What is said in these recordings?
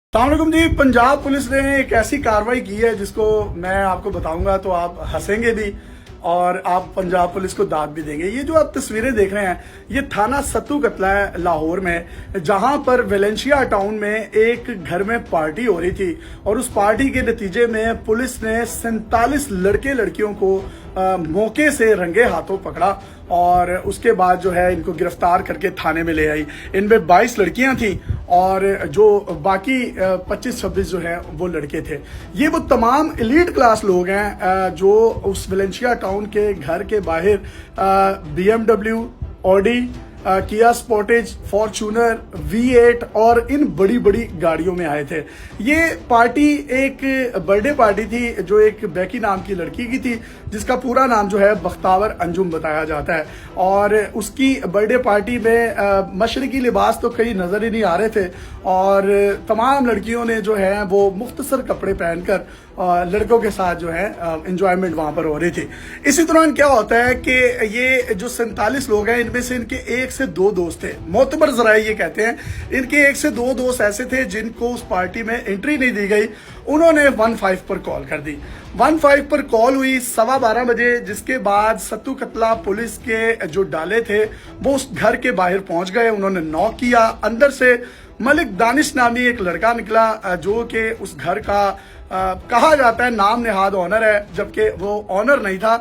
अस्सलामुअलैकुम जी। पंजाब पुलिस ने एक ऐसी कार्रवाई की है जिसको मैं आपको बताऊंगा तो आप हंसेंगे भी और आप पंजाब पुलिस को दाद भी देंगे। ये जो आप तस्वीरें देख रहे हैं ये थाना सत्तू कतला है लाहौर में, जहां पर वेलेंशिया टाउन में एक घर में पार्टी हो रही थी और उस पार्टी के नतीजे में पुलिस ने 47 लड़के लड़कियों को मौके से रंगे हाथों पकड़ा और उसके बाद जो है इनको गिरफ्तार करके थाने में ले आई। इनमें 22 लड़कियां थी और जो बाकी 25-26 जो है वो लड़के थे। ये वो तमाम एलीट क्लास लोग हैं जो उस वेलेंशिया टाउन के घर के बाहर BMW, ऑडी, किया स्पोर्टेज, फॉर्च्यूनर, V8 और इन बड़ी बड़ी गाड़ियों में आए थे। ये पार्टी एक बर्थडे पार्टी थी जो एक बैकी नाम की लड़की की थी जिसका पूरा नाम जो है बख्तावर अंजुम बताया जाता है और उसकी बर्थडे पार्टी में मशरकी लिबास तो कहीं नजर ही नहीं आ रहे थे और तमाम लड़कियों ने जो है वो मुख्तसर कपड़े पहनकर लड़कों के साथ जो है एंजॉयमेंट वहां पर हो रही थी। इसी दौरान क्या होता है कि ये जो 47 लोग हैं इनमें से इनके 1 से 2 दोस्त थे। मोतबर जराए ये कहते हैं इनके 1 से 2 दोस्त ऐसे थे जिनको उस पार्टी में एंट्री नहीं दी गई। उन्होंने 15 पर कॉल कर दी। 15 पर कॉल हुई 12:15 बजे, जिसके बाद सत्तू कतला पुलिस के जो डाले थे वो उस घर के बाहर पहुंच गए। उन्होंने नॉक किया। अंदर से मलिक दानिश नामी एक लड़का निकला जो कि उस घर का कहा जाता है नाम नेहाद ऑनर है, जबकि वो ऑनर नहीं था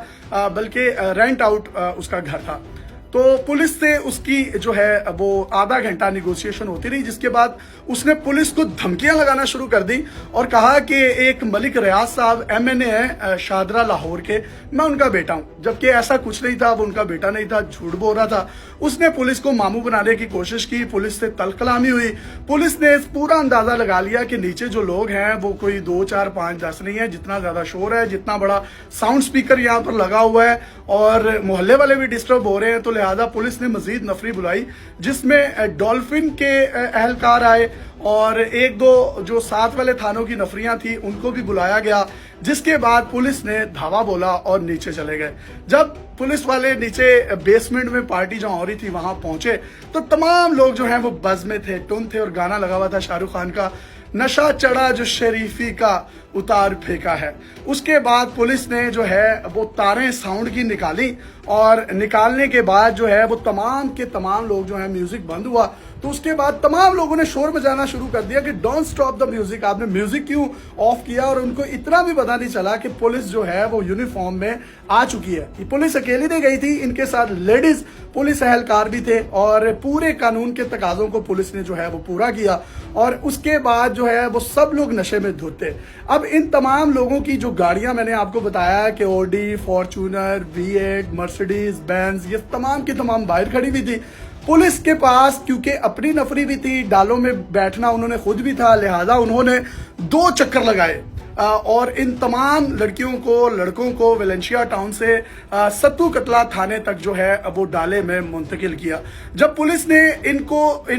बल्कि रेंट आउट उसका घर था। तो पुलिस से उसकी जो है वो आधा घंटा निगोशिएशन होती रही, जिसके बाद उसने पुलिस को धमकियां लगाना शुरू कर दी और कहा कि एक मलिक रियाज साहब MNA है शादरा लाहौर के, मैं उनका बेटा हूं, जबकि ऐसा कुछ नहीं था, वो उनका बेटा नहीं था, झूठ बोल रहा था। उसने पुलिस को मामू बनाने की कोशिश की, पुलिस से तलकलामी हुई। पुलिस ने पूरा अंदाजा लगा लिया कि नीचे जो लोग हैं वो कोई 2, 4, 5, 10 नहीं है। जितना ज्यादा शोर है, जितना बड़ा साउंड स्पीकर यहाँ पर लगा हुआ है और मोहल्ले वाले भी डिस्टर्ब हो रहे हैं, तो लिहाजा पुलिस ने मजीद नफरी बुलाई जिसमें डॉल्फिन के अहलकार आए और 1-2 जो साथ वाले थानों की नफरियां थी उनको भी बुलाया गया। जिसके बाद पुलिस ने धावा बोला और नीचे चले गए। जब पुलिस वाले नीचे बेसमेंट में पार्टी जहां हो रही थी वहां पहुंचे तो तमाम लोग जो हैं वो बज में थे, टुन थे और गाना लगा हुआ था शाहरुख खान का, नशा चढ़ा जो शरीफी का उतार फेंका है। उसके बाद पुलिस ने जो है वो तारें साउंड की निकाली और निकालने के बाद जो है वो तमाम के तमाम लोग जो है म्यूजिक बंद हुआ। तो उसके बाद तमाम लोगों ने शोर मचाना शुरू कर दिया कि डोंट स्टॉप द म्यूजिक, आपने म्यूजिक क्यों ऑफ किया। और उनको इतना भी पता नहीं चला कि पुलिस जो है वो यूनिफॉर्म में आ चुकी है। ये पुलिस अकेली नहीं गई थी, इनके साथ लेडीज पुलिस एहलकार भी थे और पूरे कानून के तकाजों को पुलिस ने जो है वो पूरा किया और उसके बाद जो है वो सब लोग नशे में धुत थे। अब इन तमाम लोगों की जो गाड़ियां मैंने आपको बताया कि Audi, Fortuner, V8, Mercedes, Benz, ये तमाम की तमाम बाहर खड़ी हुई थी। पुलिस के पास क्योंकि अपनी नफरी भी थी, डालों में बैठना उन्होंने खुद भी था, लिहाजा उन्होंने 2 चक्कर लगाए और इन तमाम लड़कियों को लड़कों को वेलेंशिया टाउन से सत्तू कतला थाने तक जो है वो डाले में मुंतकिल किया। जब पुलिस ने इन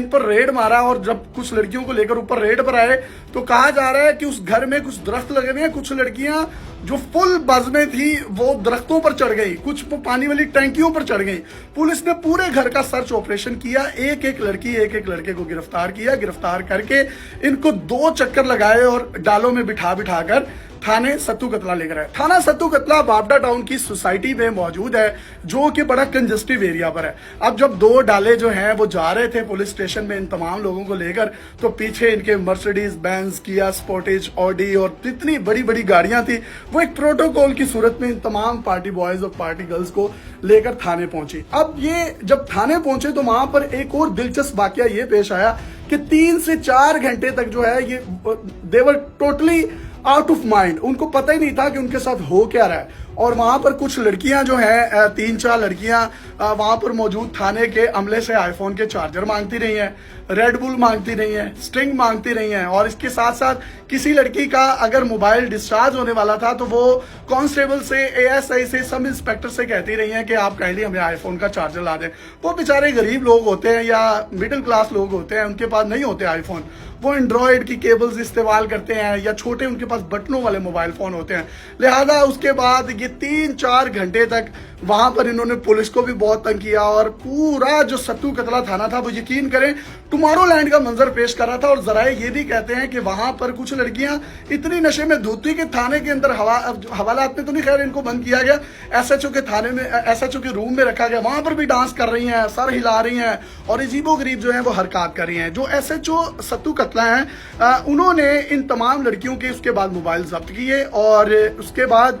पर रेड मारा और जब कुछ लड़कियों को लेकर ऊपर रेड पर आए तो कहा जा रहा है कि उस घर में कुछ दरख्त लगे हुए हैं। कुछ लड़कियां जो फुल बज में थी वो दरख्तों पर चढ़ गई, कुछ पानी वाली टैंकियों पर चढ़ गई। पुलिस ने पूरे घर का सर्च ऑपरेशन किया, एक एक लड़के को गिरफ्तार किया। गिरफ्तार करके इनको 2 चक्कर लगाए और डालों में बिठा कर थाने सत्तू कतला लेकर आए। थाना सत्तू कतला बाबडा टाउन की सोसाइटी में मौजूद है जो कि बड़ा कंजस्टिव एरिया पर है। अब जब 2 डाले जो हैं वो जा रहे थे पुलिस स्टेशन में इन तमाम लोगों को लेकर तो पीछे इनके मर्सिडीज, बेंज, किया स्पोर्टेज, ऑडी और इतनी बड़ी बड़ी गाड़ियां थी। वो एक प्रोटोकॉल की सूरत में इन तमाम पार्टी बॉयज और पार्टी गर्ल्स को लेकर थाने पहुंची। अब ये जब थाने पहुंचे तो वहां पर एक और दिलचस्प वाकया ये पेश आया कि 3 से 4 घंटे तक जो है ये देवर टोटली आउट ऑफ माइंड, उनको पता ही नहीं था कि उनके साथ हो क्या रहा है। और वहां पर कुछ लड़कियां जो हैं 3-4 लड़कियां वहां पर मौजूद थाने के अमले से आईफोन के चार्जर मांगती रही हैं, रेड बुल मांगती रही हैं, स्ट्रिंग मांगती रही हैं और इसके साथ साथ किसी लड़की का अगर मोबाइल डिस्चार्ज होने वाला था तो वो कांस्टेबल से, ASI से, सब इंस्पेक्टर से कहती रही हैं कि आप काइंडली हमें आईफोन का चार्जर ला दें। वो बेचारे गरीब लोग होते हैं या मिडिल क्लास लोग होते हैं, उनके पास नहीं होते आईफोन, वो एंड्रॉयड की केबल्स इस्तेमाल करते हैं या छोटे उनके पास बटनों वाले मोबाइल फोन होते हैं। लिहाजा उसके बाद ये 3-4 घंटे तक वहां पर इन्होंने पुलिस को भी बहुत तंग किया और पूरा जो सत्तू कतला थाना था वो यकीन करें टुमारो लैंड का मंजर पेश कर रहा था। और जराए ये भी कहते हैं कि वहां पर कुछ लड़कियां इतनी नशे में धुत थी कि थाने के अंदर हवालात में तो नहीं, खैर इनको बंद किया गया, एसएचओ के थाने में, एसएचओ के रूम में रखा गया, वहां पर भी डांस कर रही हैं, सर हिला रही हैं और अजीबो गरीब जो है वो हरकत कर रही हैं। जो एसएचओ सत्तू कतला हैं उन्होंने इन तमाम लड़कियों के उसके बाद मोबाइल जब्त किए और उसके बाद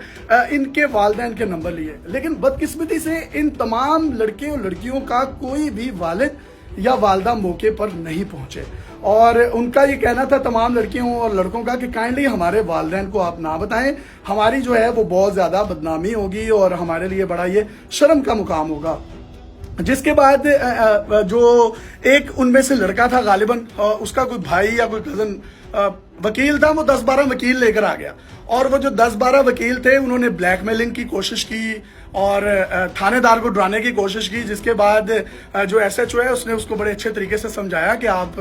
इनके वालिदैन के नंबर लिए, लेकिन बदकिस्मती से इन तमाम लड़के और लड़कियों का कोई भी वालिद या वालदा मौके पर नहीं पहुंचे। और उनका ये कहना था तमाम लड़कियों और लड़कों का कि काइंडली हमारे वालिदैन को आप ना बताएं, हमारी जो है वो बहुत ज्यादा बदनामी होगी और हमारे लिए बड़ा ये शर्म का मुकाम होगा। जिसके बाद जो एक उनमें से लड़का था गालिबन, उसका कोई भाई या कोई कजन वकील था, वो 10-12 वकील लेकर आ गया और वो जो 10-12 वकील थे उन्होंने ब्लैकमेलिंग की कोशिश की और थानेदार को डराने की कोशिश की। जिसके बाद जो एसएचओ है उसने उसको बड़े अच्छे तरीके से समझाया कि आप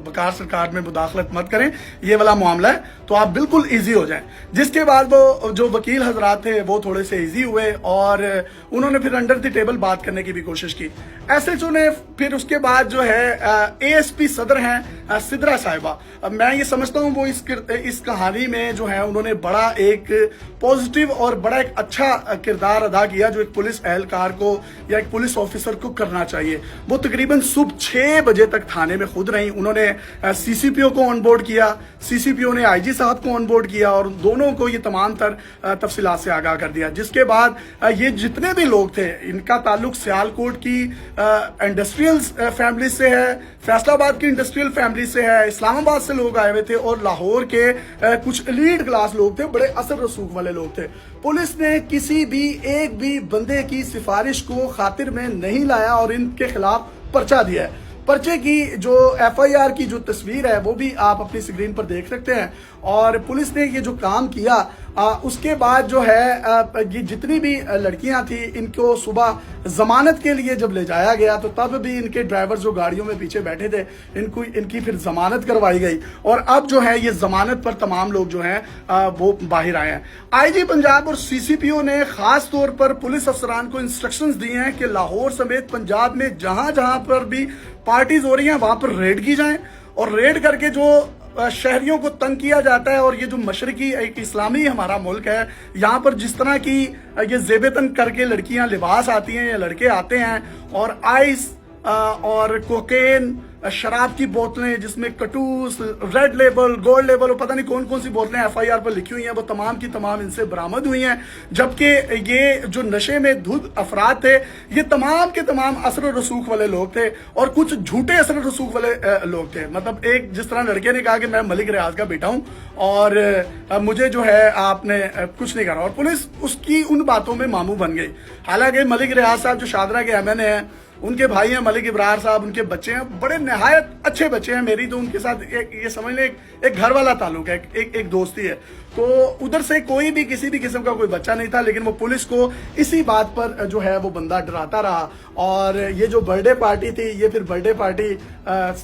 बकार सरकार में मुदाखलत मत करें, ये वाला मामला है तो आप बिल्कुल इजी हो जाएं। जिसके बाद वो जो वकील हजरात थे वो थोड़े से इजी हुए और उन्होंने फिर अंडर द टेबल बात करने की भी कोशिश की। एसएचओ ने फिर उसके बाद जो है एएसपी सदर हैं सिद्रा साहिबा, मैं ये समझता हूँ वो इस कहानी में जो है उन्होंने बड़ा एक पॉजिटिव और बड़ा एक अच्छा किरदार अदा किया जो एक पुलिस एहलकार को या एक पुलिस ऑफिसर को करना चाहिए। वो तकरीबन सुबह 6 बजे तक थाने में खुद रही, उन्होंने सीसीपीओ को ऑनबोर्ड किया, सीसीपीओ ने आईजी साहब को ऑनबोर्ड किया और दोनों को ये तमाम तफसीलात से आगाह कर दिया। जिसके बाद ये जितने भी लोग थे इनका ताल्लुक सियालकोट की इंडस्ट्रियल फैमिली से है, फैसलाबाद की इंडस्ट्रियल फैमिली से है, इस्लामाबाद से लोग आए हुए थे और लाहौर के कुछ एलीट क्लास लोग थे, बड़े असर रसूख वाले लोग थे। पुलिस ने किसी भी एक भी बंदे की सिफारिश को खातिर में नहीं लाया और इनके खिलाफ पर्चा दिया है। पर्चे की जो एफआईआर की जो तस्वीर है वो भी आप अपनी स्क्रीन पर देख सकते हैं। और पुलिस ने ये जो काम किया उसके बाद जो है ये जितनी भी लड़कियां थी इनको सुबह जमानत के लिए जब ले जाया गया तो तब भी इनके ड्राइवर जो गाड़ियों में पीछे बैठे थे इनकी फिर जमानत करवाई गई और अब जो है ये जमानत पर तमाम लोग जो हैं वो बाहर आए हैं। आईजी पंजाब और सीसीपीओ ने खास तौर पर पुलिस अफसरान को इंस्ट्रक्शंस दिए हैं कि लाहौर समेत पंजाब में जहां जहां पर भी पार्टीज हो रही हैं वहां पर रेड की जाए और रेड करके जो शहरियों को तंग किया जाता है और ये जो मशरकी एक इस्लामी हमारा मुल्क है यहाँ पर जिस तरह की ये जेबेतन करके लड़कियां लिबास आती हैं या लड़के आते हैं और आइस और कोकेन शराब की बोतलें जिसमें कटूस रेड लेबल गोल्ड लेबल और पता नहीं कौन कौन सी बोतलें एफआईआर पर लिखी हुई हैं वो तमाम की तमाम इनसे बरामद हुई हैं। जबकि ये जो नशे में धुत अफराद थे ये तमाम के तमाम असर रसूख वाले लोग थे और कुछ झूठे असर रसूख वाले लोग थे। मतलब एक जिस तरह लड़के ने कहा कि मैं मलिक रियाज का बेटा हूं और मुझे जो है आपने कुछ नहीं करा और पुलिस उसकी उन बातों में मामू बन गई। हालांकि मलिक रियाज साहब जो शादरा के एमएनए हैं उनके भाई हैं मलिक इब्रार साहब, उनके बच्चे हैं, बड़े निहायत अच्छे बच्चे हैं। मेरी तो उनके साथ ये समझ लें एक घर वाला ताल्लुक है, एक दोस्ती है। तो उधर से कोई भी किसी भी किस्म का कोई बच्चा नहीं था लेकिन वो पुलिस को इसी बात पर जो है वो बंदा डराता रहा। और ये जो बर्थडे पार्टी थी ये फिर बर्थडे पार्टी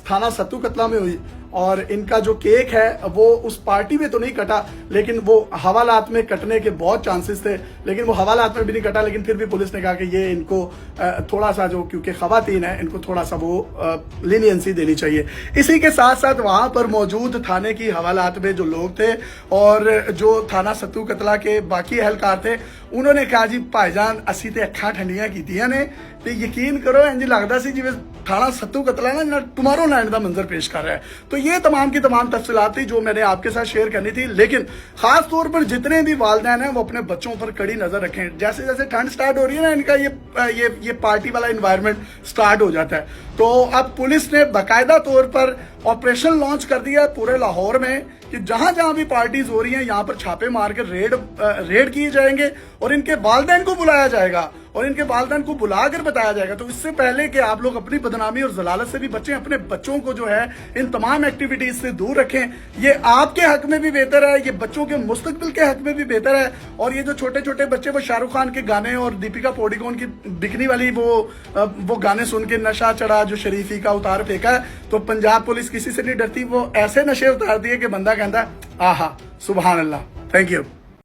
थाना सत्तू कतला में हुई और इनका जो केक है वो उस पार्टी में तो नहीं कटा लेकिन वो हवालात में कटने के बहुत चांसेस थे लेकिन वो हवालात में भी नहीं कटा। लेकिन फिर भी पुलिस ने कहा कि ये इनको थोड़ा सा जो क्योंकि खवातीन है इनको थोड़ा सा वो लीनियंसी देनी चाहिए। इसी के साथ साथ वहां पर मौजूद थाने की हवालात में जो लोग थे और जो थाना सत्तू कतला के बाकी एहलकार थे उन्होंने कहा जी भाईजान असी ते अखा ठंडिया कीतियां ने ते यकीन करो इंज लगता सी जिवें थाना सत्तू कतला ना टुमारो लैंड का मंजर पेश कर रहा है। तो ये तमाम की तमाम तफसीलात थी जो मैंने आपके साथ शेयर करनी थी। लेकिन खास तौर पर जितने भी वालिदैन हैं वो अपने बच्चों पर कड़ी नजर रखें। जैसे जैसे ठंड स्टार्ट हो रही है ना इनका ये पार्टी वाला इन्वायरमेंट स्टार्ट हो जाता है। तो अब पुलिस ने बाकायदा तौर पर ऑपरेशन लॉन्च कर दिया पूरे लाहौर में कि जहां जहां भी पार्टीज हो रही हैं यहाँ पर छापे मार कर रेड किए जाएंगे और इनके वालिदैन को बुलाया जाएगा और इनके वालिदैन को बुलाकर बताया जाएगा। तो इससे पहले कि आप लोग अपनी बदनामी और जलालत से भी बचें, अपने बच्चों को जो है इन तमाम एक्टिविटीज से दूर रखें। ये आपके हक में भी बेहतर है, ये बच्चों के मुस्तकबिल के हक में भी बेहतर है। और ये जो छोटे छोटे बच्चे वो शाहरुख खान के गाने और दीपिका पादुकोण की बिकनी वाली वो गाने सुन के नशा चढ़ा जो शरीफी का उतार फेंका है। तो पंजाब पुलिस किसी से नहीं डरती, वो ऐसे नशे उतार दिए कि बंदा कहता आहा सुभान अल्लाह। Thank you.